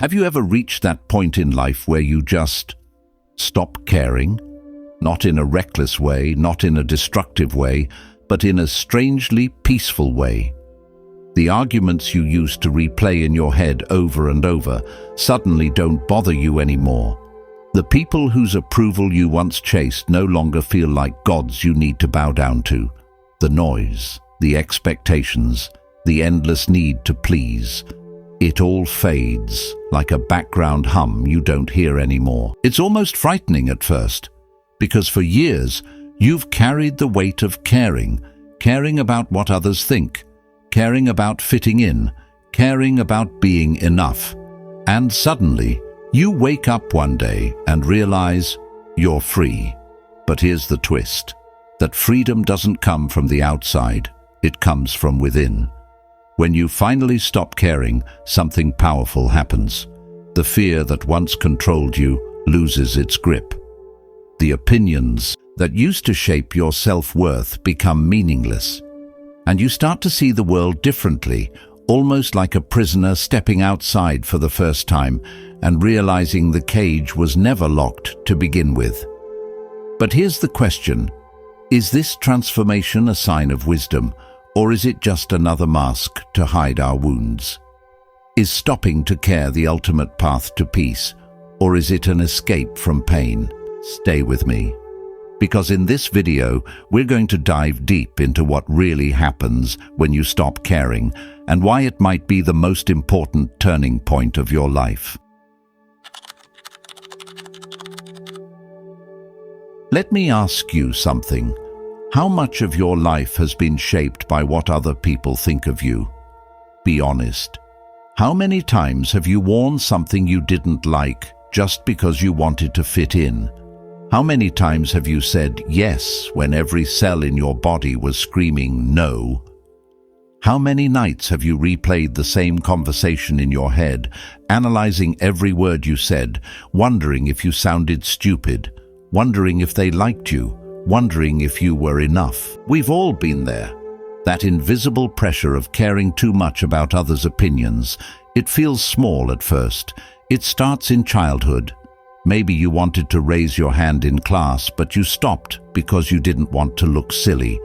Have you ever reached that point in life where you just stop caring? Not in a reckless way, not in a destructive way, but in a strangely peaceful way. The arguments you used to replay in your head over and over suddenly don't bother you anymore. The people whose approval you once chased no longer feel like gods you need to bow down to. The noise, the expectations, the endless need to please, it all fades like a background hum you don't hear anymore. It's almost frightening at first, because for years you've carried the weight of caring about what others think, caring about fitting in, caring about being enough. And suddenly, you wake up one day and realize you're free. But here's the twist, that freedom doesn't come from the outside, it comes from within. When you finally stop caring, something powerful happens. The fear that once controlled you loses its grip. The opinions that used to shape your self-worth become meaningless. And you start to see the world differently, almost like a prisoner stepping outside for the first time and realizing the cage was never locked to begin with. But here's the question, is this transformation a sign of wisdom, or is it just another mask to hide our wounds? Is stopping to care the ultimate path to peace, or is it an escape from pain? Stay with me, because in this video we're going to dive deep into what really happens when you stop caring and why it might be the most important turning point of your life. Let me ask you something. How much of your life has been shaped by what other people think of you? Be honest. How many times have you worn something you didn't like just because you wanted to fit in? How many times have you said yes when every cell in your body was screaming no? How many nights have you replayed the same conversation in your head, analyzing every word you said, wondering if you sounded stupid, wondering if they liked you, wondering if you were enough? We've all been there. That invisible pressure of caring too much about others' opinions. It feels small at first. It starts in childhood. Maybe you wanted to raise your hand in class, but you stopped because you didn't want to look silly.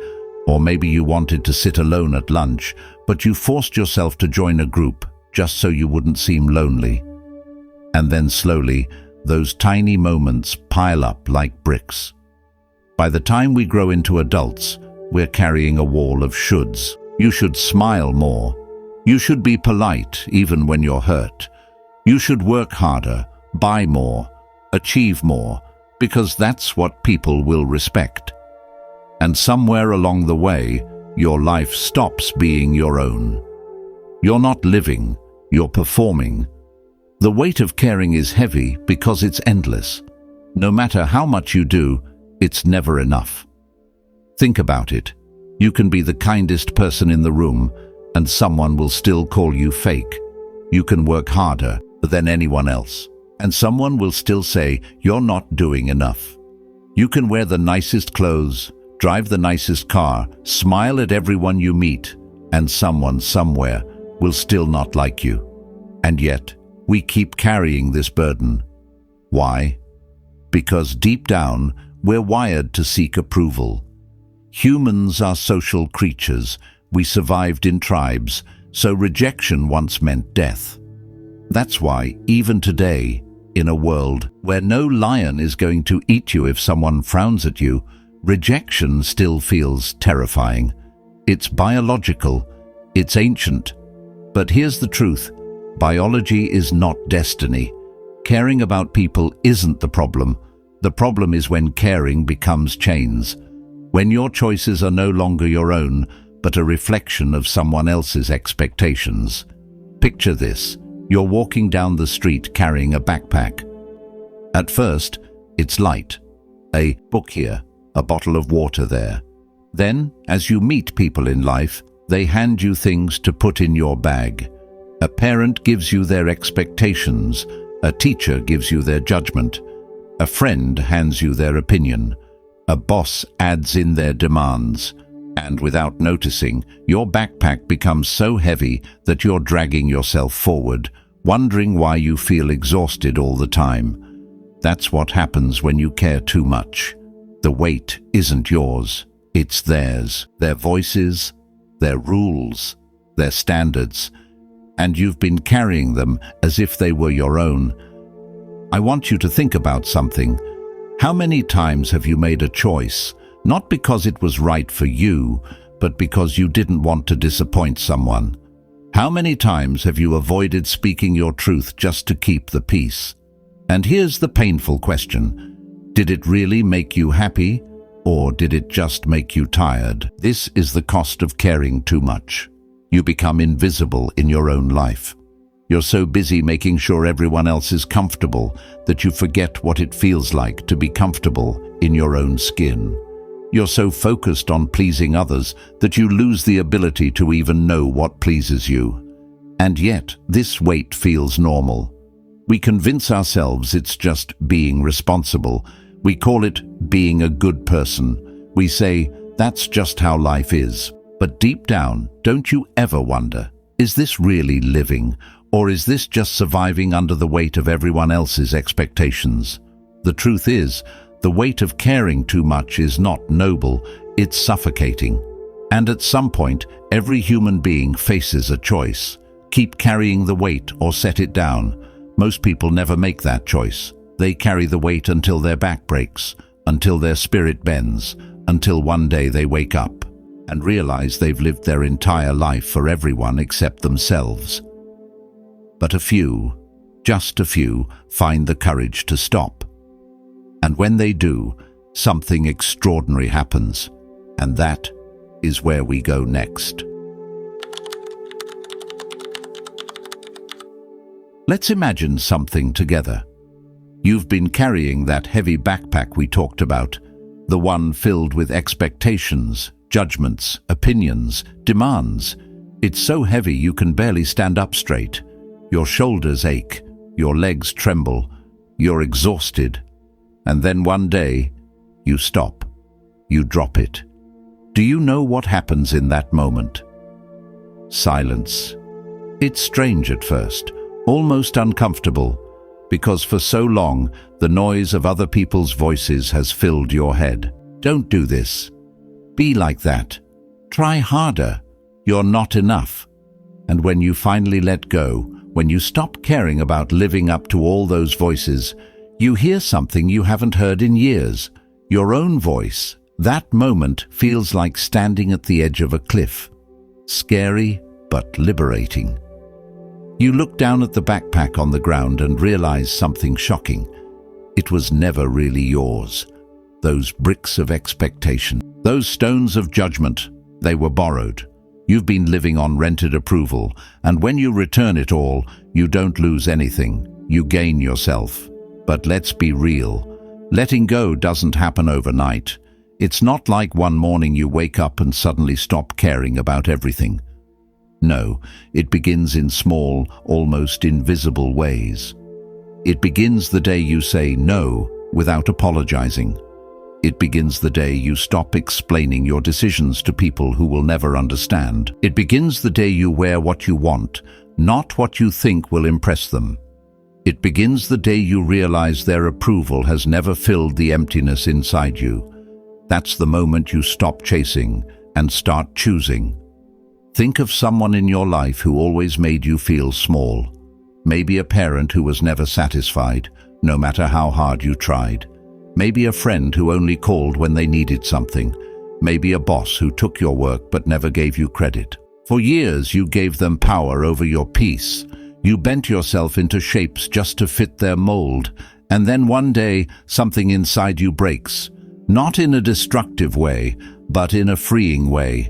Or maybe you wanted to sit alone at lunch, but you forced yourself to join a group just so you wouldn't seem lonely. And then slowly, those tiny moments pile up like bricks. By the time we grow into adults, we're carrying a wall of shoulds. You should smile more. You should be polite even when you're hurt. You should work harder, buy more, achieve more, because that's what people will respect. And somewhere along the way, your life stops being your own. You're not living, you're performing. The weight of caring is heavy because it's endless. No matter how much you do, it's never enough. Think about it. You can be the kindest person in the room, and someone will still call you fake. You can work harder than anyone else, and someone will still say you're not doing enough. You can wear the nicest clothes, drive the nicest car, smile at everyone you meet, and someone somewhere will still not like you. And yet, we keep carrying this burden. Why? Because deep down, we're wired to seek approval. Humans are social creatures. We survived in tribes, so rejection once meant death. That's why, even today, in a world where no lion is going to eat you if someone frowns at you, rejection still feels terrifying. It's biological, it's ancient. But here's the truth, biology is not destiny. Caring about people isn't the problem. The problem is when caring becomes chains. When your choices are no longer your own, but a reflection of someone else's expectations. Picture this. You're walking down the street carrying a backpack. At first, it's light. A book here, a bottle of water there. Then, as you meet people in life, they hand you things to put in your bag. A parent gives you their expectations. A teacher gives you their judgment. A friend hands you their opinion. A boss adds in their demands. And without noticing, your backpack becomes so heavy that you're dragging yourself forward, wondering why you feel exhausted all the time. That's what happens when you care too much. The weight isn't yours, it's theirs. Their voices, their rules, their standards, and you've been carrying them as if they were your own. I want you to think about something. How many times have you made a choice, not because it was right for you, but because you didn't want to disappoint someone? How many times have you avoided speaking your truth just to keep the peace? And here's the painful question. Did it really make you happy, or did it just make you tired? This is the cost of caring too much. You become invisible in your own life. You're so busy making sure everyone else is comfortable that you forget what it feels like to be comfortable in your own skin. You're so focused on pleasing others that you lose the ability to even know what pleases you. And yet, this weight feels normal. We convince ourselves it's just being responsible. We call it being a good person. We say, that's just how life is. But deep down, don't you ever wonder, is this really living? Or is this just surviving under the weight of everyone else's expectations? The truth is, the weight of caring too much is not noble, it's suffocating. And at some point, every human being faces a choice. Keep carrying the weight or set it down. Most people never make that choice. They carry the weight until their back breaks, until their spirit bends, until one day they wake up and realize they've lived their entire life for everyone except themselves. But a few, just a few, find the courage to stop. And when they do, something extraordinary happens. And that is where we go next. Let's imagine something together. You've been carrying that heavy backpack we talked about, the one filled with expectations, judgments, opinions, demands. It's so heavy you can barely stand up straight. Your shoulders ache, your legs tremble, you're exhausted. And then one day, you stop. You drop it. Do you know what happens in that moment? Silence. It's strange at first, almost uncomfortable, because for so long, the noise of other people's voices has filled your head. Don't do this. Be like that. Try harder. You're not enough. And when you finally let go, when you stop caring about living up to all those voices, you hear something you haven't heard in years. Your own voice. That moment feels like standing at the edge of a cliff. Scary, but liberating. You look down at the backpack on the ground and realize something shocking. It was never really yours. Those bricks of expectation, those stones of judgment, they were borrowed. You've been living on rented approval, and when you return it all, you don't lose anything. You gain yourself. But let's be real. Letting go doesn't happen overnight. It's not like one morning you wake up and suddenly stop caring about everything. No, it begins in small, almost invisible ways. It begins the day you say no without apologizing. It begins the day you stop explaining your decisions to people who will never understand. It begins the day you wear what you want, not what you think will impress them. It begins the day you realize their approval has never filled the emptiness inside you. That's the moment you stop chasing and start choosing. Think of someone in your life who always made you feel small. Maybe a parent who was never satisfied, no matter how hard you tried. Maybe a friend who only called when they needed something. Maybe a boss who took your work but never gave you credit. For years you gave them power over your peace. You bent yourself into shapes just to fit their mold, and then one day something inside you breaks. Not in a destructive way, but in a freeing way.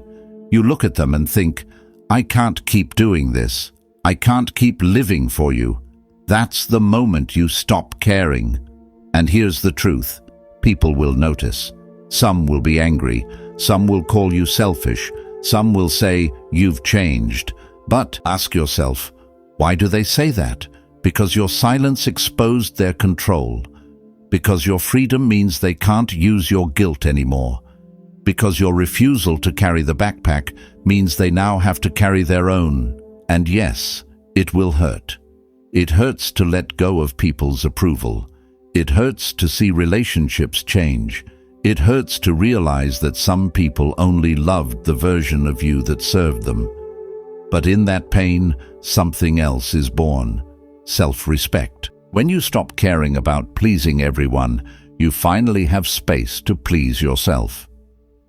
You look at them and think, I can't keep doing this. I can't keep living for you. That's the moment you stop caring. And here's the truth. People will notice. Some will be angry. Some will call you selfish. Some will say, you've changed. But ask yourself, why do they say that? Because your silence exposed their control. Because your freedom means they can't use your guilt anymore. Because your refusal to carry the backpack means they now have to carry their own. And yes, it will hurt. It hurts to let go of people's approval. It hurts to see relationships change. It hurts to realize that some people only loved the version of you that served them. But in that pain, something else is born: self-respect. When you stop caring about pleasing everyone, you finally have space to please yourself.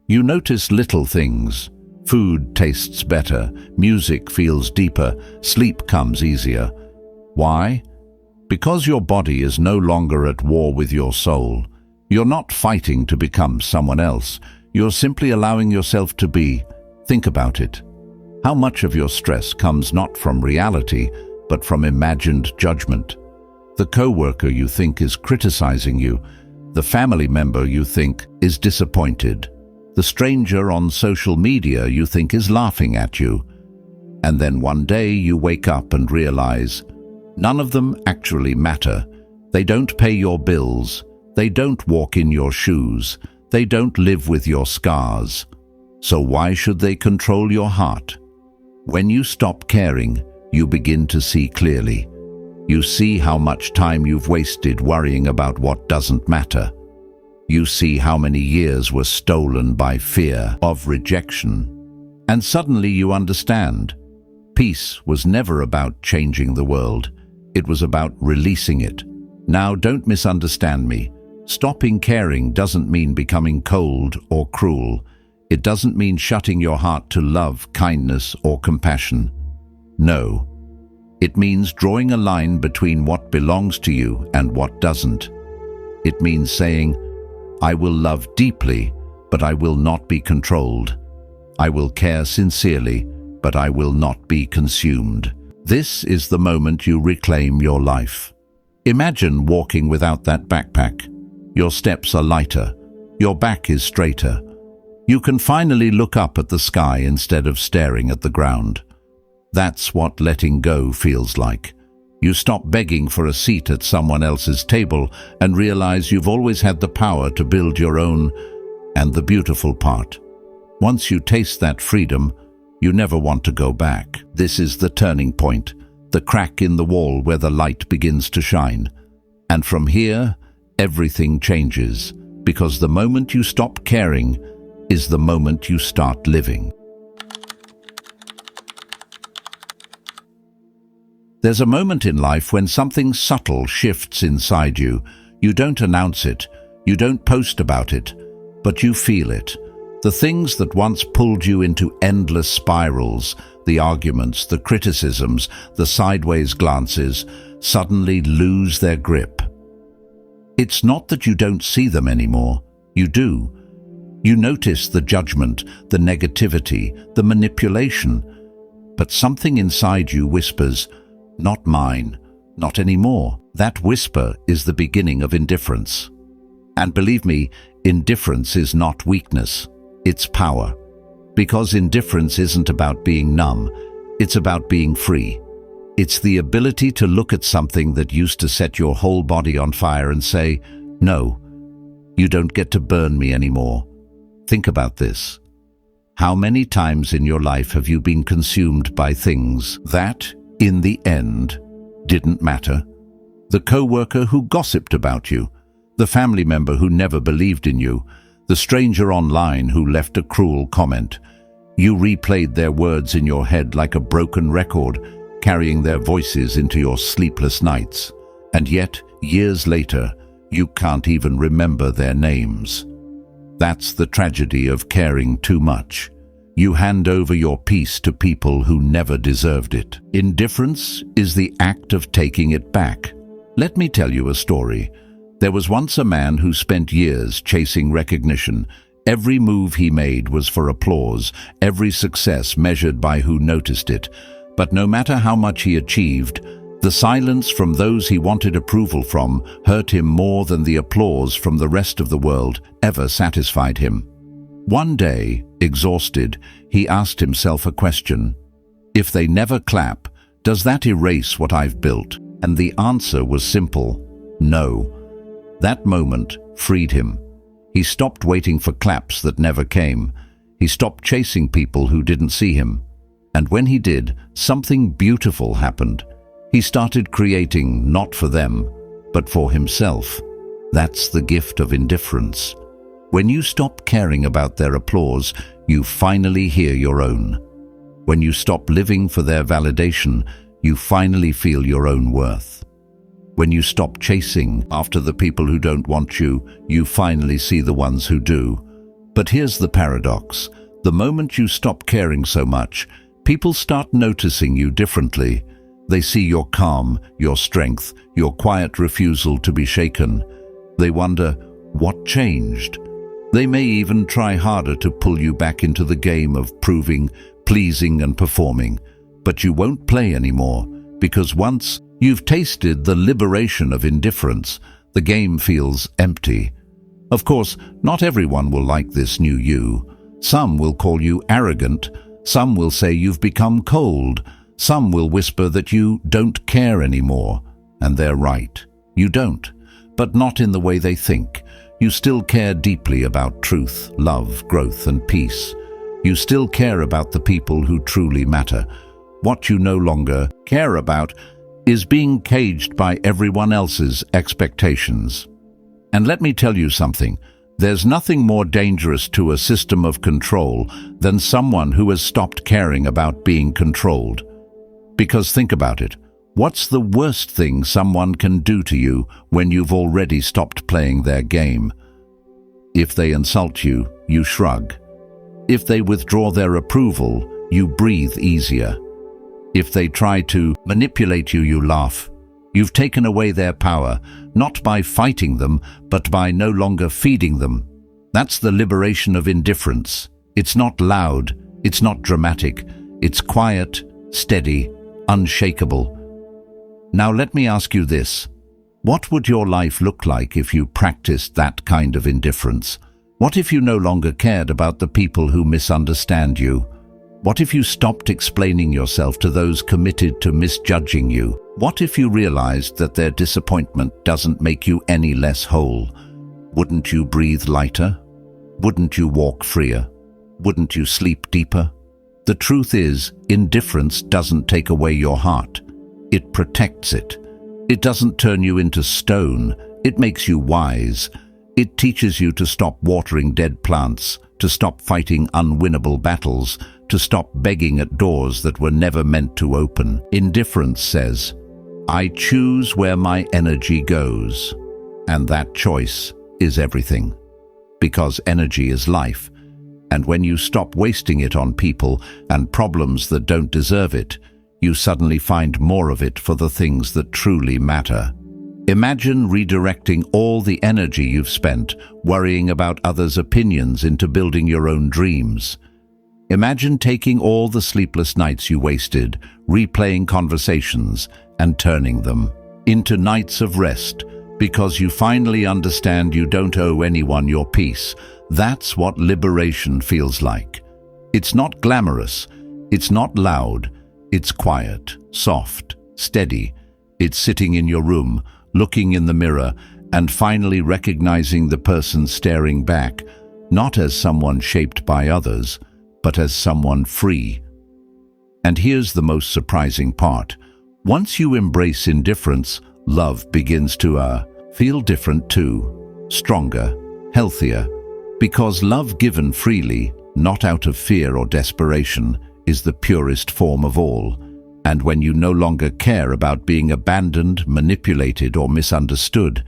You notice little things. Food tastes better, music feels deeper, sleep comes easier. Why? Because your body is no longer at war with your soul. You're not fighting to become someone else. You're simply allowing yourself to be. Think about it. How much of your stress comes not from reality, but from imagined judgment? The coworker you think is criticizing you, the family member you think is disappointed, the stranger on social media you think is laughing at you. And then one day you wake up and realize none of them actually matter. They don't pay your bills. They don't walk in your shoes. They don't live with your scars. So why should they control your heart? When you stop caring, you begin to see clearly. You see how much time you've wasted worrying about what doesn't matter. You see how many years were stolen by fear of rejection. And suddenly you understand. Peace was never about changing the world. It was about releasing it. Now, don't misunderstand me. Stopping caring doesn't mean becoming cold or cruel. It doesn't mean shutting your heart to love, kindness, or compassion. No. It means drawing a line between what belongs to you and what doesn't. It means saying, I will love deeply, but I will not be controlled. I will care sincerely, but I will not be consumed. This is the moment you reclaim your life. Imagine walking without that backpack. Your steps are lighter. Your back is straighter. You can finally look up at the sky instead of staring at the ground. That's what letting go feels like. You stop begging for a seat at someone else's table and realize you've always had the power to build your own. And the beautiful part, once you taste that freedom, you never want to go back. This is the turning point, the crack in the wall where the light begins to shine. And from here, everything changes, because the moment you stop caring is the moment you start living. There's a moment in life when something subtle shifts inside you. You don't announce it, you don't post about it, but you feel it. The things that once pulled you into endless spirals, the arguments, the criticisms, the sideways glances, suddenly lose their grip. It's not that you don't see them anymore. You do. You notice the judgment, the negativity, the manipulation. But something inside you whispers, not mine, not anymore. That whisper is the beginning of indifference. And believe me, indifference is not weakness, it's power. Because indifference isn't about being numb, it's about being free. It's the ability to look at something that used to set your whole body on fire and say, no, you don't get to burn me anymore. Think about this. How many times in your life have you been consumed by things that, in the end, didn't matter? The coworker who gossiped about you, the family member who never believed in you, the stranger online who left a cruel comment. You replayed their words in your head like a broken record, carrying their voices into your sleepless nights. And yet, years later, you can't even remember their names. That's the tragedy of caring too much. You hand over your peace to people who never deserved it. Indifference is the act of taking it back. Let me tell you a story. There was once a man who spent years chasing recognition. Every move he made was for applause, every success measured by who noticed it. But no matter how much he achieved, the silence from those he wanted approval from hurt him more than the applause from the rest of the world ever satisfied him. One day, exhausted, he asked himself a question. If they never clap, does that erase what I've built? And the answer was simple: no. That moment freed him. He stopped waiting for claps that never came. He stopped chasing people who didn't see him. And when he did, something beautiful happened. He started creating not for them, but for himself. That's the gift of indifference. When you stop caring about their applause, you finally hear your own. When you stop living for their validation, you finally feel your own worth. When you stop chasing after the people who don't want you, you finally see the ones who do. But here's the paradox. The moment you stop caring so much, people start noticing you differently. They see your calm, your strength, your quiet refusal to be shaken. They wonder, what changed? They may even try harder to pull you back into the game of proving, pleasing and performing. But you won't play anymore, because once you've tasted the liberation of indifference, the game feels empty. Of course, not everyone will like this new you. Some will call you arrogant, some will say you've become cold, some will whisper that you don't care anymore. And they're right. You don't, but not in the way they think. You still care deeply about truth, love, growth and peace. You still care about the people who truly matter. What you no longer care about is being caged by everyone else's expectations. And let me tell you something. There's nothing more dangerous to a system of control than someone who has stopped caring about being controlled. Because think about it. What's the worst thing someone can do to you when you've already stopped playing their game? If they insult you, you shrug. If they withdraw their approval, you breathe easier. If they try to manipulate you, you laugh. You've taken away their power, not by fighting them, but by no longer feeding them. That's the liberation of indifference. It's not loud, it's not dramatic, it's quiet, steady, unshakable. Now let me ask you this. What would your life look like if you practiced that kind of indifference? What if you no longer cared about the people who misunderstand you? What if you stopped explaining yourself to those committed to misjudging you? What if you realized that their disappointment doesn't make you any less whole? Wouldn't you breathe lighter? Wouldn't you walk freer? Wouldn't you sleep deeper? The truth is, indifference doesn't take away your heart. It protects it. It doesn't turn you into stone. It makes you wise. It teaches you to stop watering dead plants, to stop fighting unwinnable battles, to stop begging at doors that were never meant to open. Indifference says, I choose where my energy goes. And that choice is everything. Because energy is life. And when you stop wasting it on people and problems that don't deserve it, you suddenly find more of it for the things that truly matter. Imagine redirecting all the energy you've spent worrying about others' opinions into building your own dreams. Imagine taking all the sleepless nights you wasted, replaying conversations, and turning them into nights of rest, because you finally understand you don't owe anyone your peace. That's what liberation feels like. It's not glamorous, it's not loud, it's quiet, soft, steady. It's sitting in your room, looking in the mirror, and finally recognizing the person staring back, not as someone shaped by others, but as someone free. And here's the most surprising part. Once you embrace indifference, love begins to feel different too, stronger, healthier, because love given freely, not out of fear or desperation, is the purest form of all. And when you no longer care about being abandoned, manipulated, or misunderstood,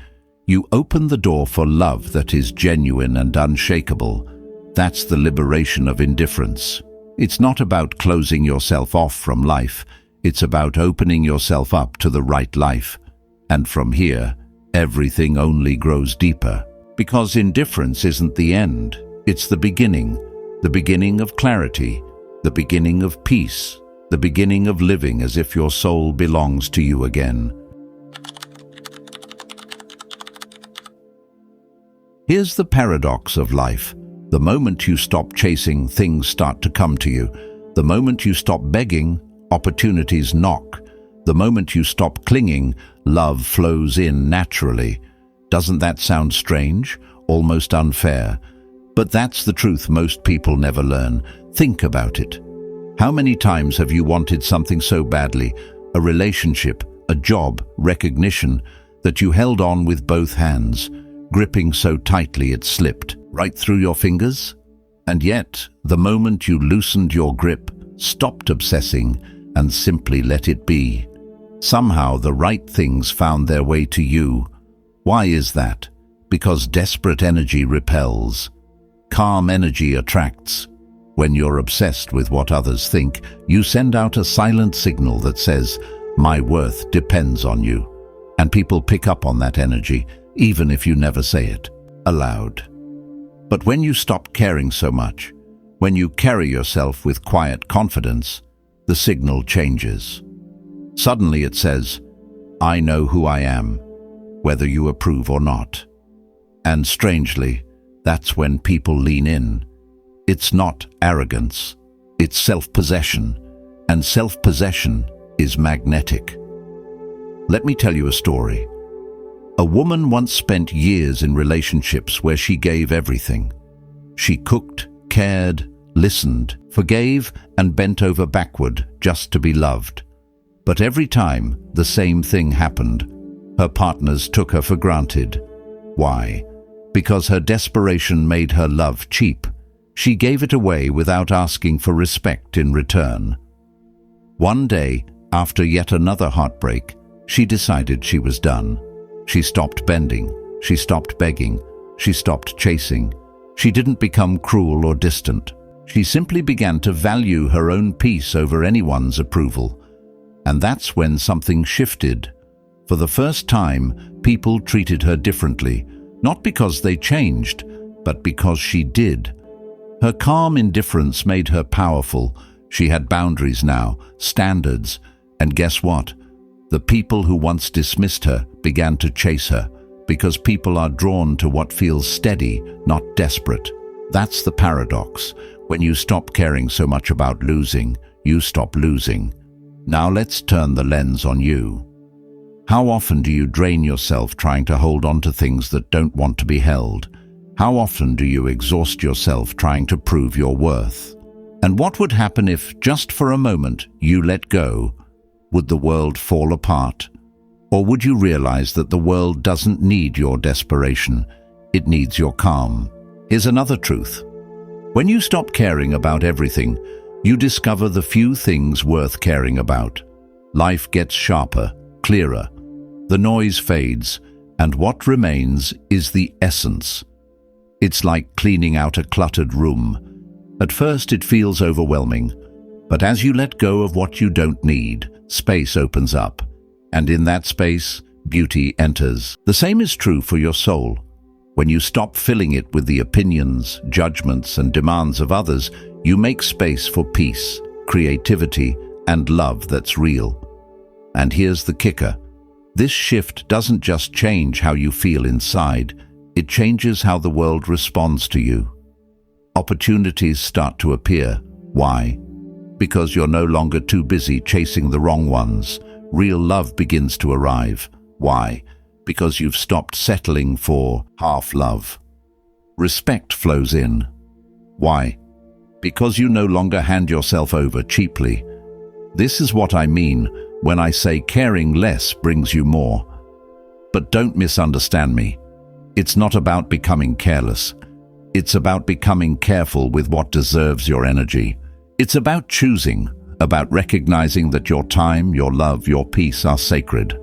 you open the door for love that is genuine and unshakable. That's the liberation of indifference. It's not about closing yourself off from life. It's about opening yourself up to the right life. And from here, everything only grows deeper. Because indifference isn't the end. It's the beginning of clarity, the beginning of peace, the beginning of living as if your soul belongs to you again. Here's the paradox of life. The moment you stop chasing, things start to come to you. The moment you stop begging, opportunities knock. The moment you stop clinging, love flows in naturally. Doesn't that sound strange? Almost unfair? But that's the truth most people never learn. Think about it. How many times have you wanted something so badly? A relationship, a job, recognition, that you held on with both hands, gripping so tightly it slipped right through your fingers? And yet, the moment you loosened your grip, stopped obsessing, and simply let it be, somehow the right things found their way to you. Why is that? Because desperate energy repels. Calm energy attracts. When you're obsessed with what others think, you send out a silent signal that says, "My worth depends on you." And people pick up on that energy, even if you never say it aloud. But when you stop caring so much, when you carry yourself with quiet confidence, the signal changes. Suddenly it says, "I know who I am, whether you approve or not." And strangely, that's when people lean in. It's not arrogance, it's self-possession, and self-possession is magnetic. Let me tell you a story. A woman once spent years in relationships where she gave everything. She cooked, cared, listened, forgave, and bent over backward just to be loved. But every time the same thing happened, her partners took her for granted. Why? Because her desperation made her love cheap. She gave it away without asking for respect in return. One day, after yet another heartbreak, she decided she was done. She stopped bending, she stopped begging, she stopped chasing. She didn't become cruel or distant. She simply began to value her own peace over anyone's approval. And that's when something shifted. For the first time, people treated her differently, not because they changed, but because she did. Her calm indifference made her powerful. She had boundaries now, standards, and guess what? The people who once dismissed her began to chase her, because people are drawn to what feels steady, not desperate. That's the paradox. When you stop caring so much about losing, you stop losing. Now let's turn the lens on you. How often do you drain yourself trying to hold on to things that don't want to be held? How often do you exhaust yourself trying to prove your worth? And what would happen if, just for a moment, you let go? Would the world fall apart? Or would you realize that the world doesn't need your desperation, it needs your calm? Here's another truth. When you stop caring about everything, you discover the few things worth caring about. Life gets sharper, clearer. The noise fades, and what remains is the essence. It's like cleaning out a cluttered room. At first it feels overwhelming, but as you let go of what you don't need, space opens up. And in that space, beauty enters. The same is true for your soul. When you stop filling it with the opinions, judgments, and demands of others, you make space for peace, creativity, and love that's real. And here's the kicker. This shift doesn't just change how you feel inside, it changes how the world responds to you. Opportunities start to appear. Why? Because you're no longer too busy chasing the wrong ones. Real love begins to arrive. Why? Because you've stopped settling for half love. Respect flows in. Why? Because you no longer hand yourself over cheaply. This is what I mean when I say caring less brings you more. But don't misunderstand me. It's not about becoming careless. It's about becoming careful with what deserves your energy. It's about choosing, about recognizing that your time, your love, your peace are sacred.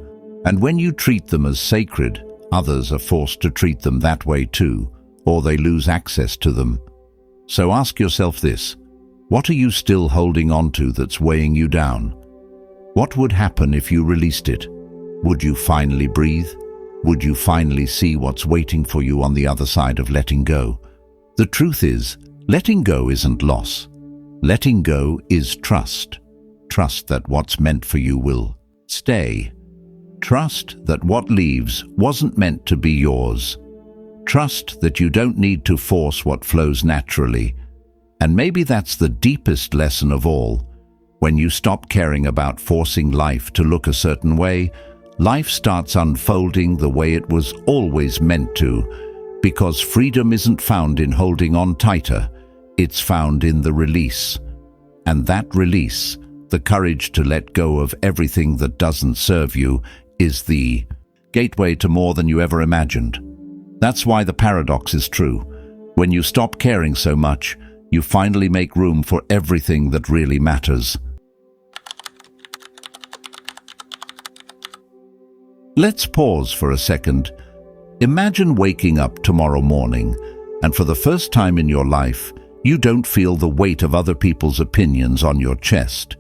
And when you treat them as sacred, others are forced to treat them that way too, or they lose access to them. So ask yourself this: what are you still holding on to that's weighing you down? What would happen if you released it? Would you finally breathe? Would you finally see what's waiting for you on the other side of letting go? The truth is, letting go isn't loss. Letting go is trust. Trust that what's meant for you will stay. Trust that what leaves wasn't meant to be yours. Trust that you don't need to force what flows naturally. And maybe that's the deepest lesson of all. When you stop caring about forcing life to look a certain way, life starts unfolding the way it was always meant to, because freedom isn't found in holding on tighter, it's found in the release. And that release, The courage to let go of everything that doesn't serve you is the gateway to more than you ever imagined. That's why the paradox is true. When you stop caring so much, you finally make room for everything that really matters. Let's pause for a second. Imagine waking up tomorrow morning, and for the first time in your life, you don't feel the weight of other people's opinions on your chest.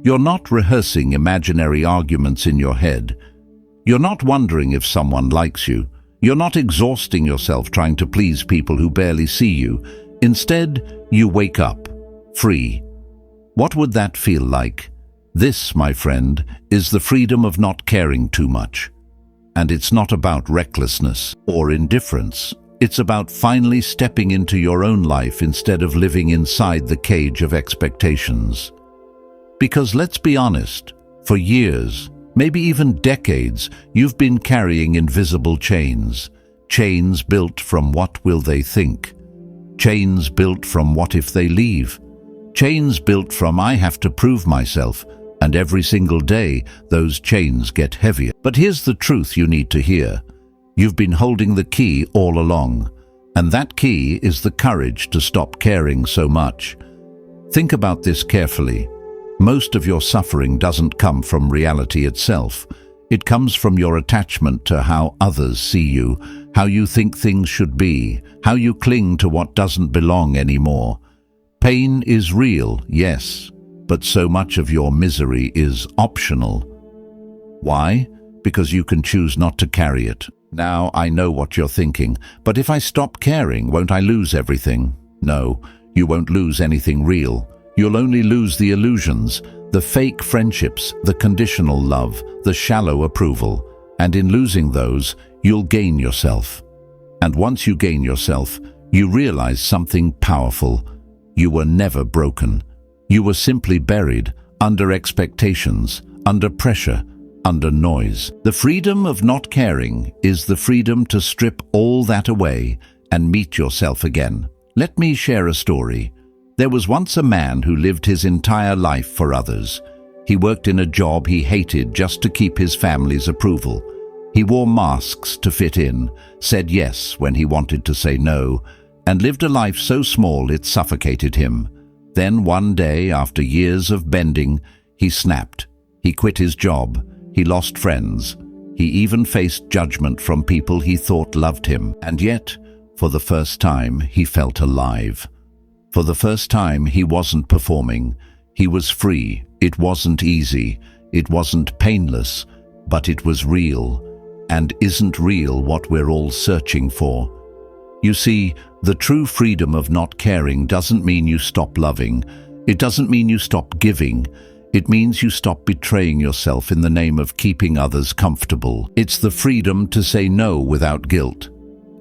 You're not rehearsing imaginary arguments in your head. You're not wondering if someone likes you. You're not exhausting yourself trying to please people who barely see you. Instead, you wake up, free. What would that feel like? This, my friend, is the freedom of not caring too much. And it's not about recklessness or indifference. It's about finally stepping into your own life instead of living inside the cage of expectations. Because let's be honest, for years, maybe even decades, you've been carrying invisible chains. Chains built from what will they think. Chains built from what if they leave. Chains built from I have to prove myself. And every single day, those chains get heavier. But here's the truth you need to hear. You've been holding the key all along. And that key is the courage to stop caring so much. Think about this carefully. Most of your suffering doesn't come from reality itself. It comes from your attachment to how others see you, how you think things should be, how you cling to what doesn't belong anymore. Pain is real, yes, but so much of your misery is optional. Why? Because you can choose not to carry it. Now I know what you're thinking, but if I stop caring, won't I lose everything? No, you won't lose anything real. You'll only lose the illusions, the fake friendships, the conditional love, the shallow approval. And in losing those, you'll gain yourself. And once you gain yourself, you realize something powerful. You were never broken. You were simply buried, under expectations, under pressure, under noise. The freedom of not caring is the freedom to strip all that away and meet yourself again. Let me share a story. There was once a man who lived his entire life for others. He worked in a job he hated just to keep his family's approval. He wore masks to fit in, said yes when he wanted to say no, and lived a life so small it suffocated him. Then one day, after years of bending, he snapped. He quit his job. He lost friends. He even faced judgment from people he thought loved him. And yet, for the first time, he felt alive. For the first time, he wasn't performing. He was free. It wasn't easy. It wasn't painless, but it was real. And isn't real what we're all searching for? You see, the true freedom of not caring doesn't mean you stop loving. It doesn't mean you stop giving. It means you stop betraying yourself in the name of keeping others comfortable. It's the freedom to say no without guilt.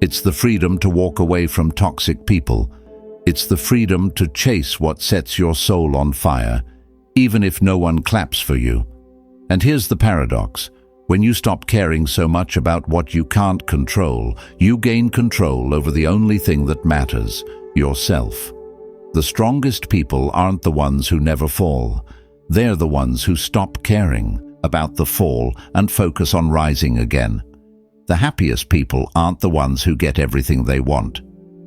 It's the freedom to walk away from toxic people. It's the freedom to chase what sets your soul on fire, even if no one claps for you. And here's the paradox. When you stop caring so much about what you can't control, you gain control over the only thing that matters, yourself. The strongest people aren't the ones who never fall. They're the ones who stop caring about the fall and focus on rising again. The happiest people aren't the ones who get everything they want.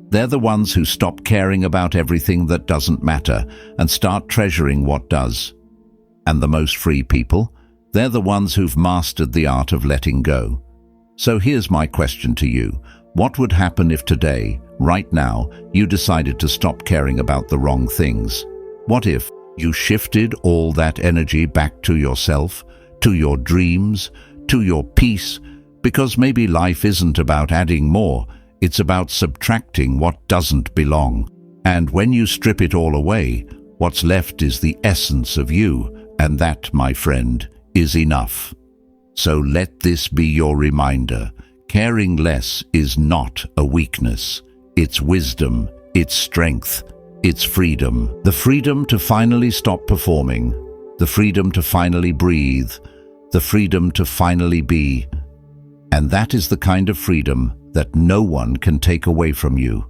They're the ones who stop caring about everything that doesn't matter and start treasuring what does. And the most free people? They're the ones who've mastered the art of letting go. So here's my question to you. What would happen if today, right now, you decided to stop caring about the wrong things? What if you shifted all that energy back to yourself, to your dreams, to your peace? Because maybe life isn't about adding more, it's about subtracting what doesn't belong. And when you strip it all away, what's left is the essence of you, and that, my friend, is enough. So let this be your reminder. Caring less is not a weakness. It's wisdom, it's strength, it's freedom. The freedom to finally stop performing, the freedom to finally breathe, the freedom to finally be. And that is the kind of freedom that no one can take away from you.